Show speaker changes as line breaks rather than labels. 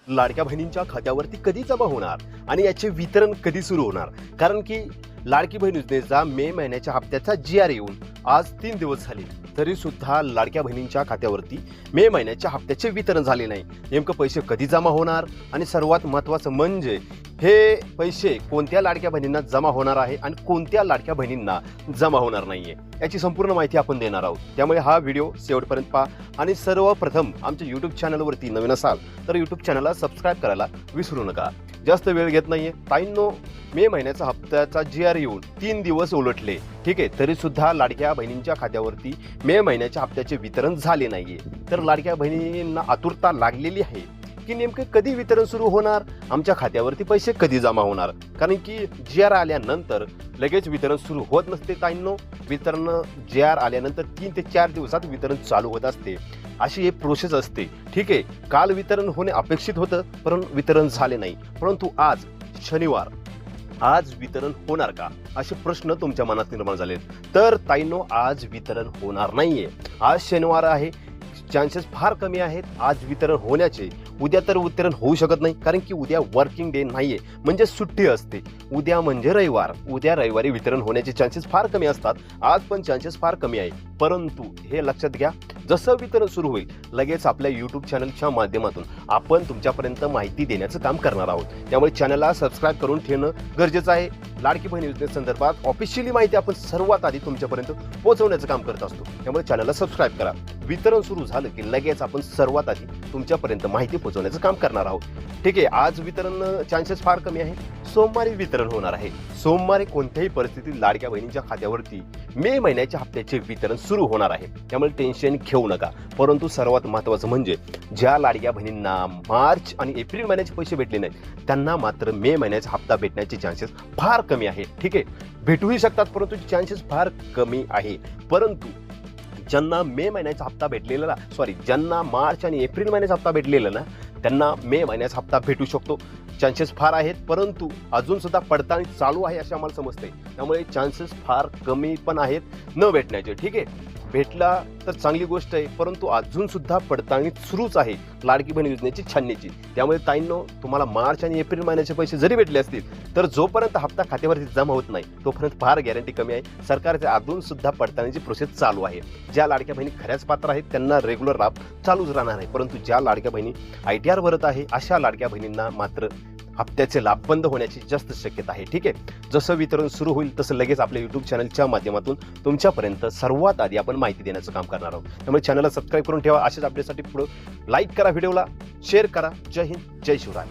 लाडक्या बहिणींच्या खात्यावरती कधी जमा होणार आणि याचे वितरण कधी सुरू होणार? कारण की लाडकी बहीण योजनेचा मे महिन्याच्या हप्त्याचा GR येऊन आज 3 दिवस झाले, तरी सुद्धा लाडक्या बहिणींच्या खात्यावरती मे महिन्याच्या हप्त्याचे वितरण झाले नाही. नेमकं पैसे कधी जमा होणार आणि सर्वात महत्त्वाचं म्हणजे हे पैसे कोणत्या लाडक्या बहिणींना जमा होणार आहे आणि कोणत्या लाडक्या बहिणींना जमा होणार नाहीये याची संपूर्ण माहिती आपण देणार आहोत. त्यामुळे हा व्हिडिओ शेवटपर्यंत पहा आणि सर्वप्रथम आमच्या यूट्यूब चॅनलवरती नवीन असाल तर यूट्यूब चॅनलला सबस्क्राईब करायला विसरू नका. जास्त वेळ घेत नाहीये ताईंनो, मे महिन्याचा हप्त्याचा GR येऊन 3 दिवस उलटले, ठीक आहे, तरी सुद्धा लाडक्या बहिणींच्या खात्यावरती मे महिन्याच्या हप्त्याचे वितरण झाले नाहीये. तर लाडक्या बहिणींना आतुरता लागलेली आहे की नेमके कधी वितरण सुरू होणार, आमच्या खात्यावरती पैसे कधी जमा होणार. कारण की GR आल्यानंतर लगेच वितरण सुरू होत नसते ताईंनो. वितरण GR आल्यानंतर 3 ते 4 दिवसात वितरण चालू होत असते. अशी एक प्रोसेस असते, ठीक आहे. काल वितरण होणे अपेक्षित होतं परंतु वितरण झाले नाही. परंतु आज शनिवार, आज वितरण होणार का असे प्रश्न तुमच्या मनात निर्माण झाले. तर ताईंनो, आज वितरण होणार नाहीये. आज शनिवार आहे, चान्सेस फार कमी आहेत आज वितरण होण्याचे. उद्या तर वितरण होऊ शकत नाही कारण की उद्या वर्किंग डे नाहीये, म्हणजे सुट्टी असते. उद्या म्हणजे रविवार, उद्या रविवारी वितरण होण्याचे चान्सेस फार कमी असतात. आज पण चान्सेस फार कमी आहे. परंतु हे लक्षात घ्या, जसं वितरण सुरू होईल लगेच आपल्या यूट्यूब चॅनलच्या माध्यमातून आपण तुमच्यापर्यंत माहिती देण्याचं काम करणार आहोत. त्यामुळे चॅनलला सबस्क्राईब करून ठेवणं गरजेचं आहे. लाडकी बहीण योजनेसंदर्भात ऑफिशियली माहिती आपण सर्वात आधी तुमच्यापर्यंत पोहोचवण्याचं काम करत असतो. त्यामुळे चॅनलला सबस्क्राईब करा. वितरण सुरू झालं की लगेच आपण सर्वात आधी तुमच्यापर्यंत माहिती पोहोचवण्याचं काम करणार आहोत. ठीक आहे, आज वितरण चान्सेस फार कमी आहे. सोमवारी वितरण होणार आहे. सोमवारी कोणत्याही परिस्थितीत लाडक्या बहिणींच्या खात्यावरती मे महिन्याच्या हप्त्याचे वितरण सुरू होणार आहे. त्यामुळे टेन्शन घेऊ नका. परंतु सर्वात महत्त्वाचं म्हणजे ज्या लाडक्या बहिणींना मार्च आणि एप्रिल महिन्याचे पैसे भेटले नाहीत त्यांना मात्र मे महिन्याचा हप्ता भेटण्याचे चान्सेस फार कमी आहे. ठीक आहे, भेटूही शकतात परंतु चान्सेस फार कमी आहे. परंतु ज्यांना मे महिन्याचा हप्ता भेटलेला ज्यांना मार्च आणि एप्रिल महिन्याचा हप्ता भेटलेला ना त्यांना मे महिन्याचा हप्ता भेटू शकतो. चान्सेस फार आहेत परंतु अजून सुद्धा पडताळणी चालू आहे असे आम्हाला समजते. त्यामुळे चान्सेस फार कमी पण आहेत न भेटण्याचे. ठीक आहे, भेटला तर चांगली गोष्ट आहे परंतु अजून सुद्धा पडताळणी सुरूच आहे लाडकी बहीण योजनेची छाननीची. त्यामुळे ताईंनो, तुम्हाला मार्च आणि एप्रिल महिन्याचे पैसे जरी भेटले असतील तर जोपर्यंत हप्ता खात्यावरती जमा होत नाही तोपर्यंत फार गॅरंटी कमी आहे. सरकारचे अजून सुद्धा पडताळणीची प्रोसेस चालू आहे. ज्या लाडक्या बहिणी खऱ्याच पात्र आहेत त्यांना रेग्युलर लाभ चालूच राहणार आहे. परंतु ज्या लाडक्या बहिणी ITR भरत आहे अशा लाडक्या बहिणींना मात्र हप्त्याचे लाभ बंद होण्याची जास्त शक्यता आहे. ठीक आहे, जसं वितरण सुरू होईल तसं लगेच आपल्या यूट्यूब चॅनलच्या माध्यमातून तुमच्यापर्यंत सर्वात आधी आपण माहिती देण्याचं काम करणार आहोत. त्यामुळे चॅनलला सबस्क्राईब करून ठेवा. अशाच अपडेटसाठी पुढे लाईक करा, व्हिडिओला शेअर करा. जय हिंद, जय शिवराय.